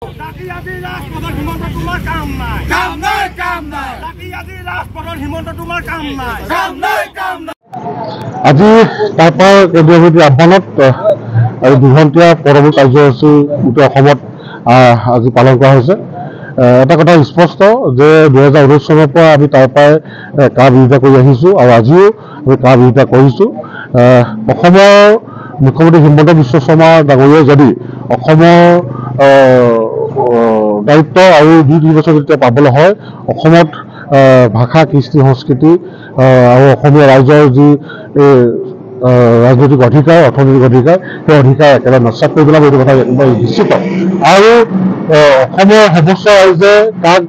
আজি তাৰপৰা কেন্দ্ৰীয় সমিতিৰ আহ্বানত আৰু দুঘণ্টীয়া পৰৱৰ্তী কাৰ্যসূচী গোটেই অসমত আজি পালন কৰা হৈছে। এটা কথা স্পষ্ট যে 2019 চনৰ পৰা আমি তাৰ পৰাই কাৰ বিৰোধিতা কৰি আহিছোঁ আৰু আজিও আমি কাৰ বিৰোধিতা কৰিছোঁ। অসমৰ মুখ্যমন্ত্ৰী হিমন্ত বিশ্ব শৰ্মা ডাঙৰীয়াই যদি অসমৰ দায়িত্ব আৰু 2-3 বছৰ যেতিয়া পাবলৈ হয়, অসমত ভাষা, কৃষ্টি, সংস্কৃতি আৰু অসমীয়া ৰাইজৰ যি ৰাজনৈতিক অধিকাৰ, অৰ্থনৈতিক অধিকাৰ, সেই অধিকাৰ একেবাৰে নস্যাৎ কৰি পেলাব, এইটো কথা একেবাৰে নিশ্চিত। আৰু অসমৰ সৰ্বোচ্চ ৰাইজে তাক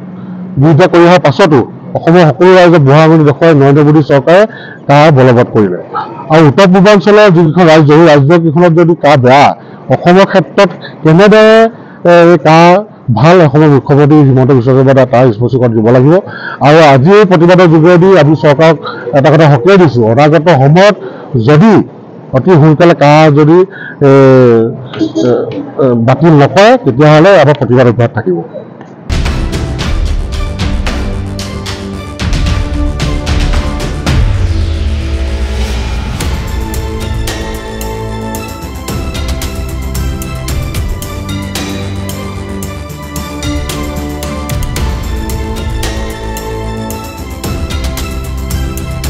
বিৰোধিতা কৰি অহাৰ পাছতো অসমৰ সকলো ৰাইজে বুঢ়া আঙুলি দেখুৱাই নৰেন্দ্ৰ মোদী চৰকাৰে কাৰ বলবৎ কৰিলে। আৰু উত্তৰ পূৰ্বাঞ্চলৰ যিকেইখন ৰাজ্য, সেই ৰাজ্যকেইখনত যদি কাৰ বেয়া, অসমৰ ক্ষেত্ৰত কেনেদৰে এই কাৰ ভাল, অসমৰ মুখ্যমন্ত্ৰী হিমন্ত বিশ্ব শৰ্মাই তাৰ স্পষ্টীকৰণ দিব লাগিব। আৰু আজি এই প্ৰতিবাদৰ যোগেদি আমি চৰকাৰক এটা কথা সকীয়াই দিছোঁ, অনাগত সময়ত যদি অতি সোনকালে কাৰ যদি বাতিল নকৰে, তেতিয়াহ'লে আমাৰ প্ৰতিবাদ অব্যাহত থাকিব।